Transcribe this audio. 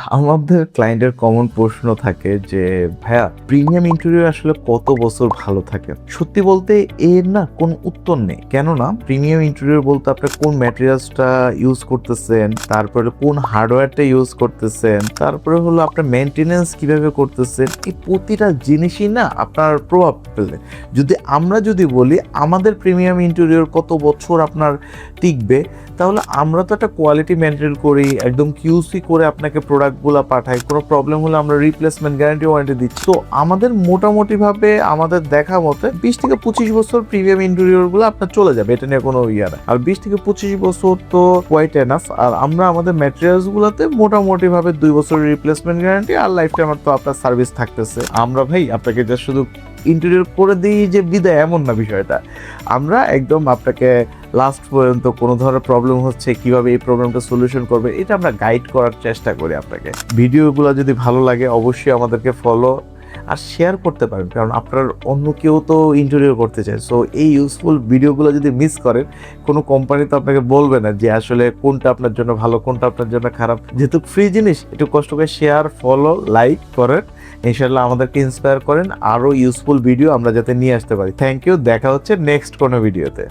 আমাদের ক্লায়েন্টের কমন প্রশ্ন থাকে যে ভাইয়া প্রিমিয়াম ইন্টেরিয়র আসলে কত বছর ভালো থাকে। সত্যি বলতে এর না কোনো উত্তর নেই। কেননা প্রিমিয়াম ইন্টেরিয়র বলতে আপনি কোন ম্যাটেরিয়ালসটা ইউজ করতেছেন, তারপরে কোন হার্ডওয়্যারটা ইউজ করতেছেন, তারপরে হলো আপনার মেইনটেনেন্স কিভাবে করতেছেন, এই প্রতিটা জিনিসই না আপনার প্রভাব ফেলে। আমরা যদি বলি আমাদের প্রিমিয়াম ইন্টেরিয়র কত বছর আপনার টিকবে, তাহলে আমরা তো একটা কোয়ালিটি মেইনটেইন করি, একদম কিউসি করে আপনাকে প্রোডাক্টগুলো পাঠাই। কোনো প্রবলেম হলে আমরা রিপ্লেসমেন্ট গ্যারান্টি ওয়ারেন্টি দিচ্ছি। তো আমাদের মোটামুটিভাবে আমাদের দেখা মতে 20 থেকে 25 বছর প্রিমিয়াম ইন্টেরিয়রগুলো আপনার চলে যাবে। এটা নিয়ে কোনো ইয়ে না। আর 20 থেকে 25 বছর তো কোয়াইট এনাফ। আর আমরা আমাদের ম্যাটেরিয়ালসগুলোতে মোটামুটিভাবে 2 বছরের রিপ্লেসমেন্ট গ্যারান্টি আর লাইফ টাইম তো আপনার সার্ভিস থাকতেছে। আমরা ভাই আপনাকে জাস্ট শুধু ইন্টেরিয়র করে দিই যে বিদায়, এমন না বিষয়টা। আমরা একদম আপনাকে লাস্ট পর্যন্ত কোনো ধরনের প্রবলেম হচ্ছে কিভাবে এই প্রবলেমটা সলিউশন করবে এটা আমরা গাইড করার চেষ্টা করি আপনাকে। ভিডিওগুলো যদি ভালো লাগে অবশ্যই আমাদেরকে ফলো আর শেয়ার করতে পারেন, কারণ আপনার অন্য কেউ তো ইন্টেরিয়র করতে চায়। সো এই ইউজফুল ভিডিওগুলো যদি মিস করেন, কোনো কোম্পানি তো আপনাকে বলবে না যে আসলে কোনটা আপনার জন্য ভালো কোনটা আপনার জন্য খারাপ। যেহেতু ফ্রি জিনিস, একটু কষ্ট করে শেয়ার, ফলো, লাইক করেন। ইনশাল্লাহ আমাদেরকে ইন্সপায়ার করেন আরও ইউজফুল ভিডিও আমরা যাতে নিয়ে আসতে পারি। থ্যাংক ইউ, দেখা হচ্ছে নেক্সট কোনো ভিডিওতে।